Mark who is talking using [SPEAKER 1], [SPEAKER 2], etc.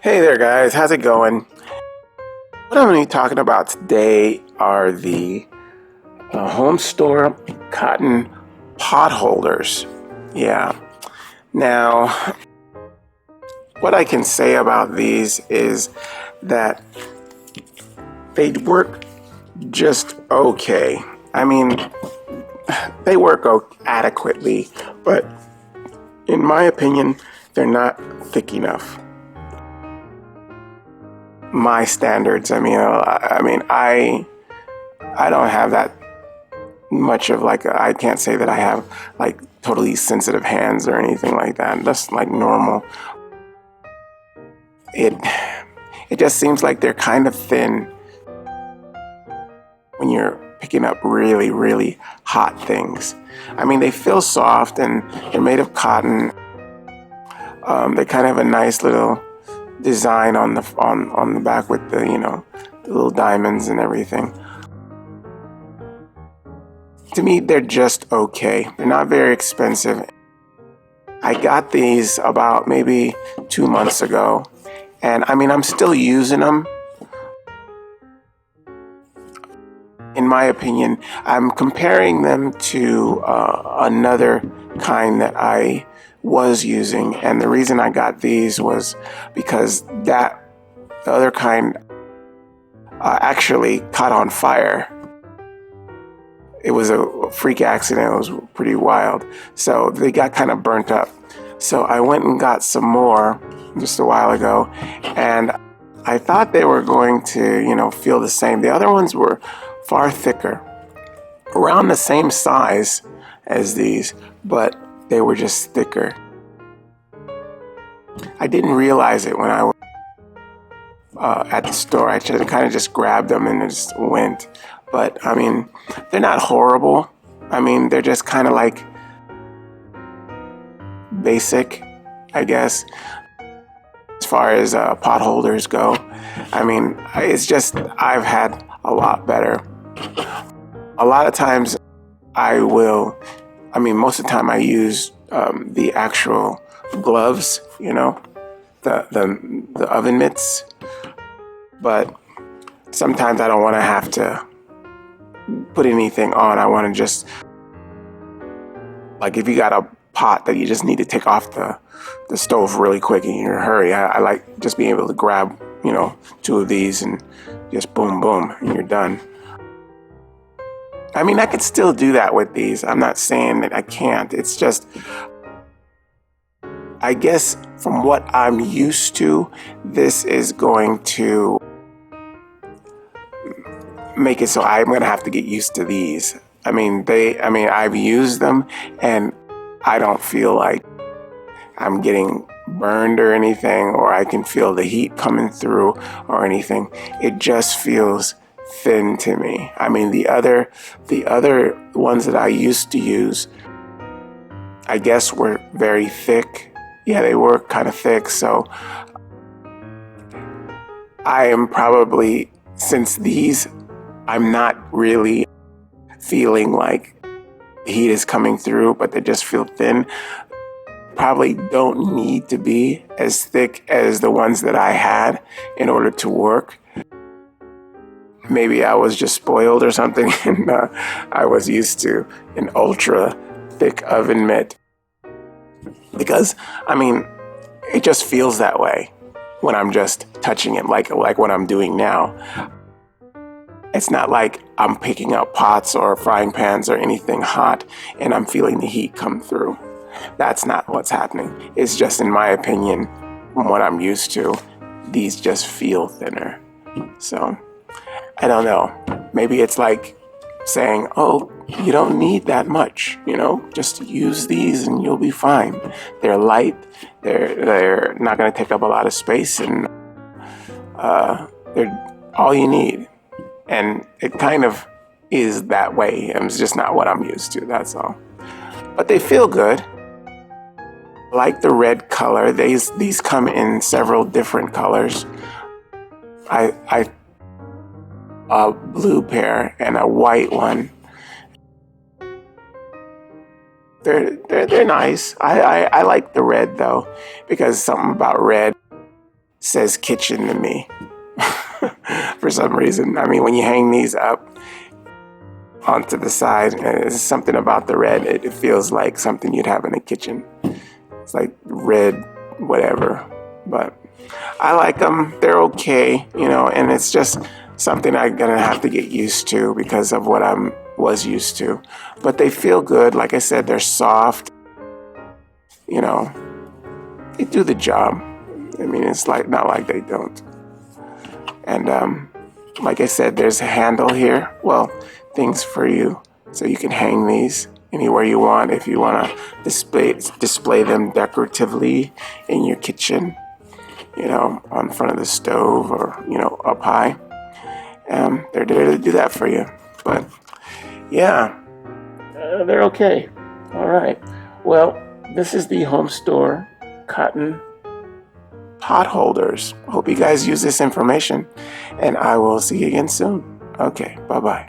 [SPEAKER 1] Hey there, guys. How's it going? What I'm going to be talking about today are the home store cotton pot holders. Yeah. Now, what I can say about these is that they work just okay. I mean, they work adequately, but in my opinion, they're not thick enough. My standards. I don't have that much of I can't say that I have like totally sensitive hands or anything like that. That's like normal. It just seems like they're kind of thin when you're picking up really, really hot things. I mean, they feel soft and they're made of cotton. They kind of have a nice little design on the back with the the little diamonds and everything. To me, they're just okay. They're not very expensive. I got these about maybe 2 months ago, and I mean, I'm still using them. In my opinion, I'm comparing them to another kind that I was using, and the reason I got these was because the other kind actually caught on fire. It was a freak accident. It was pretty wild. So they got kind of burnt up. So I went and got some more just a while ago, and I thought they were going to, feel the same. The other ones were far thicker, around the same size as these, but they were just thicker. I didn't realize it when I was at the store. I kind of just grabbed them and just went. But I mean, they're not horrible. I mean, they're just kind of like basic, I guess, as far as pot holders go. I mean, it's just I've had a lot better. A lot of times most of the time I use the actual gloves, the oven mitts. But sometimes I don't want to have to put anything on. I want to just, like if you got a pot that you just need to take off the stove really quick and you're in a hurry, I like just being able to grab, 2 of these and just boom, boom, and you're done. I mean, I could still do that with these. I'm not saying that I can't. It's just, I guess from what I'm used to, this is going to make it so I'm going to have to get used to these. I've used them and I don't feel like I'm getting burned or anything, or I can feel the heat coming through or anything. It just feels thin to me. I mean, the other ones that I used to use, I guess, were very thick. Yeah, they were kind of thick. So I am probably, since these, I'm not really feeling like heat is coming through, but they just feel thin. Probably don't need to be as thick as the ones that I had in order to work. Maybe I was just spoiled or something, and I was used to an ultra thick oven mitt. Because, it just feels that way when I'm just touching it, like what I'm doing now. It's not like I'm picking up pots or frying pans or anything hot and I'm feeling the heat come through. That's not what's happening. It's just, in my opinion, from what I'm used to, these just feel thinner. So, I don't know. Maybe it's like saying, oh, you don't need that much, just use these and you'll be fine. They're light, they're not going to take up a lot of space, and they're all you need. And it kind of is that way. It's just not what I'm used to, that's all. But they feel good. I like the red color. These come in several different colors. A blue pair and a white one. They're nice. I like the red though, because something about red says kitchen to me for some reason. I mean, when you hang these up onto the side, and there's something about the red, it feels like something you'd have in a kitchen. It's like red, whatever. But I like them. They're okay, and it's just something I'm going to have to get used to because of what I was used to. But they feel good. Like I said, they're soft. They do the job. I mean, it's like not like they don't. And like I said, there's a handle here. Well, things for you. So you can hang these anywhere you want if you want to display them decoratively in your kitchen, on front of the stove or, up high. They're there to do that for you. But yeah, they're okay. All right. Well, this is the Home Store cotton pot holders. Hope you guys use this information, and I will see you again soon. Okay, bye-bye.